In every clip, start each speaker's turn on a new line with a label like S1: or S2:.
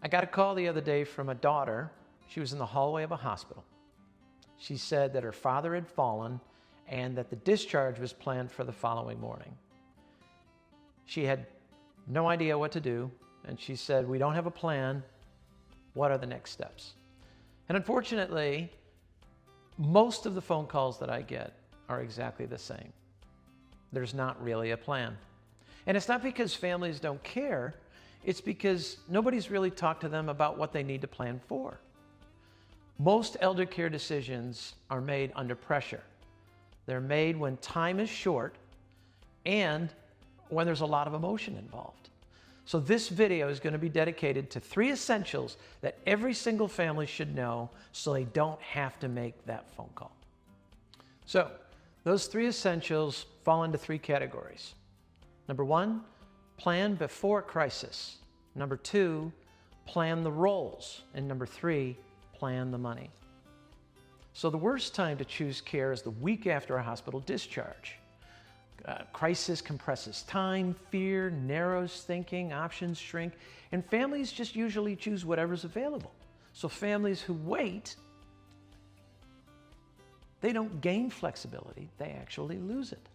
S1: I got a call the other day from a daughter. She was in the hallway of a hospital. She said that her father had fallen and that the discharge was planned for the following morning. She had no idea what to do, and she said, "We don't have a plan. What are the next steps?" And unfortunately, most of the phone calls that I get are exactly the same. There's not really a plan. And it's not because families don't care, it's because nobody's really talked to them about what they need to plan for. Most elder care decisions are made under pressure. They're made when time is short and when there's a lot of emotion involved. So this video is going to be dedicated to 3 essentials that every single family should know so they don't have to make that phone call. So those 3 essentials fall into 3 categories. Number 1, plan before crisis. Number 2, plan the roles. And number 3, plan the money. So the worst time to choose care is the week after a hospital discharge. Crisis compresses time, fear narrows thinking, options shrink, and families just usually choose whatever's available. So families who wait, they don't gain flexibility, they actually lose it.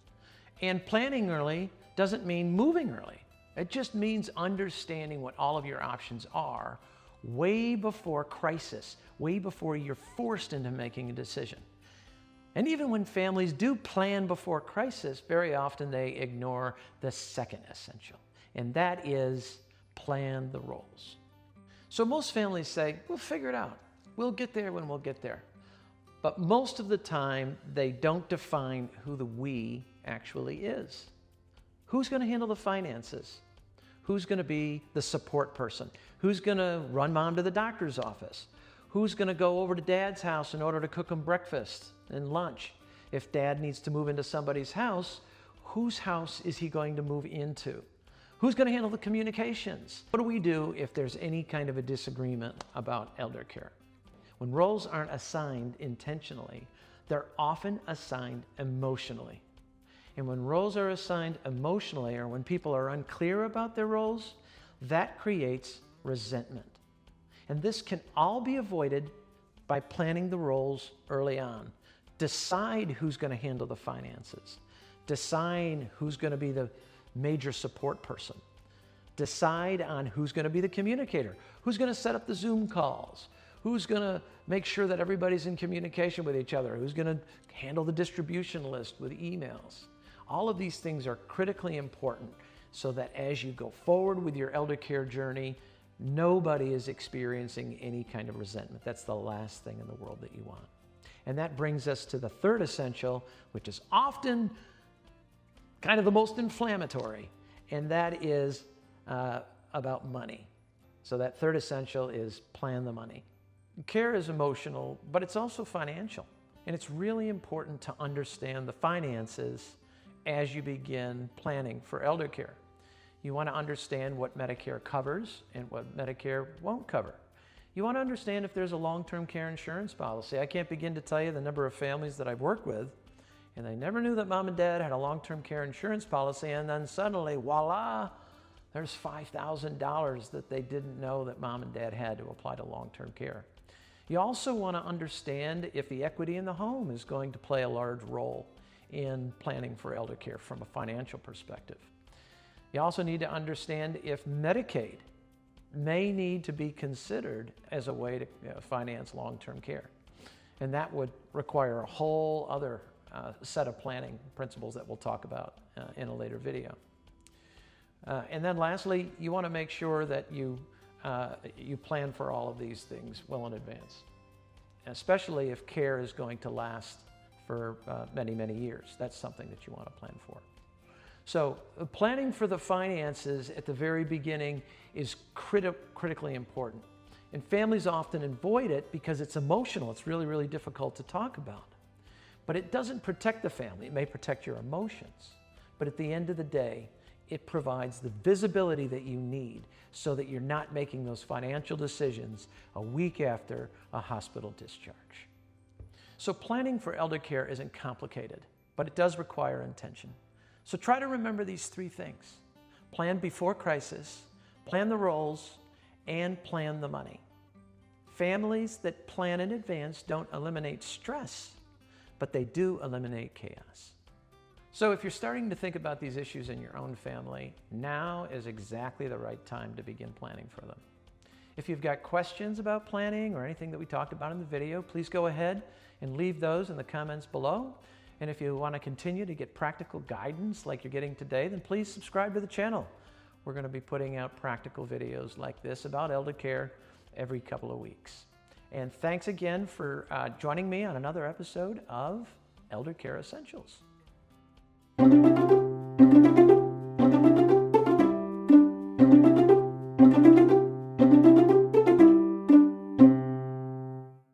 S1: And planning early doesn't mean moving early. It just means understanding what all of your options are way before crisis, way before you're forced into making a decision. And even when families do plan before crisis, very often they ignore the second essential, and that is plan the roles. So most families say, "We'll figure it out. We'll get there when we'll get there." But most of the time, they don't define who the we actually is. Who's going to handle the finances? Who's going to be the support person? Who's going to run mom to the doctor's office? Who's going to go over to dad's house in order to cook them breakfast and lunch? If dad needs to move into somebody's house, whose house is he going to move into? Who's going to handle the communications? What do we do if there's any kind of a disagreement about elder care? When roles aren't assigned intentionally, they're often assigned emotionally. And when roles are assigned emotionally, or when people are unclear about their roles, that creates resentment. And this can all be avoided by planning the roles early on. Decide who's going to handle the finances. Decide who's going to be the major support person. Decide on who's going to be the communicator. Who's going to set up the Zoom calls? Who's going to make sure that everybody's in communication with each other? Who's going to handle the distribution list with emails? All of these things are critically important so that as you go forward with your elder care journey, nobody is experiencing any kind of resentment. That's the last thing in the world that you want. And that brings us to the 3rd essential, which is often kind of the most inflammatory, and that is about money. So that 3rd essential is plan the money. Care is emotional, but it's also financial. And it's really important to understand the finances as you begin planning for elder care. You want to understand what Medicare covers and what Medicare won't cover. You want to understand if there's a long-term care insurance policy. I can't begin to tell you the number of families that I've worked with, and they never knew that mom and dad had a long-term care insurance policy, and then suddenly, voila, there's $5,000 that they didn't know that mom and dad had to apply to long-term care. You also want to understand if the equity in the home is going to play a large role in planning for elder care from a financial perspective. You also need to understand if Medicaid may need to be considered as a way to finance long-term care. And that would require a whole other set of planning principles that we'll talk about in a later video. And then lastly, you want to make sure that you plan for all of these things well in advance, especially if care is going to last for many, many years. That's something that you want to plan for. So planning for the finances at the very beginning is critically important. And families often avoid it because it's emotional. It's really, really difficult to talk about. But it doesn't protect the family. It may protect your emotions. But at the end of the day, it provides the visibility that you need so that you're not making those financial decisions a week after a hospital discharge. So planning for elder care isn't complicated, but it does require intention. So try to remember these 3 things. Plan before crisis, plan the roles, and plan the money. Families that plan in advance don't eliminate stress, but they do eliminate chaos. So if you're starting to think about these issues in your own family, now is exactly the right time to begin planning for them. If you've got questions about planning or anything that we talked about in the video, please go ahead and leave those in the comments below. And if you want to continue to get practical guidance like you're getting today, then please subscribe to the channel. We're going to be putting out practical videos like this about elder care every couple of weeks. And thanks again for joining me on another episode of Elder Care Essentials.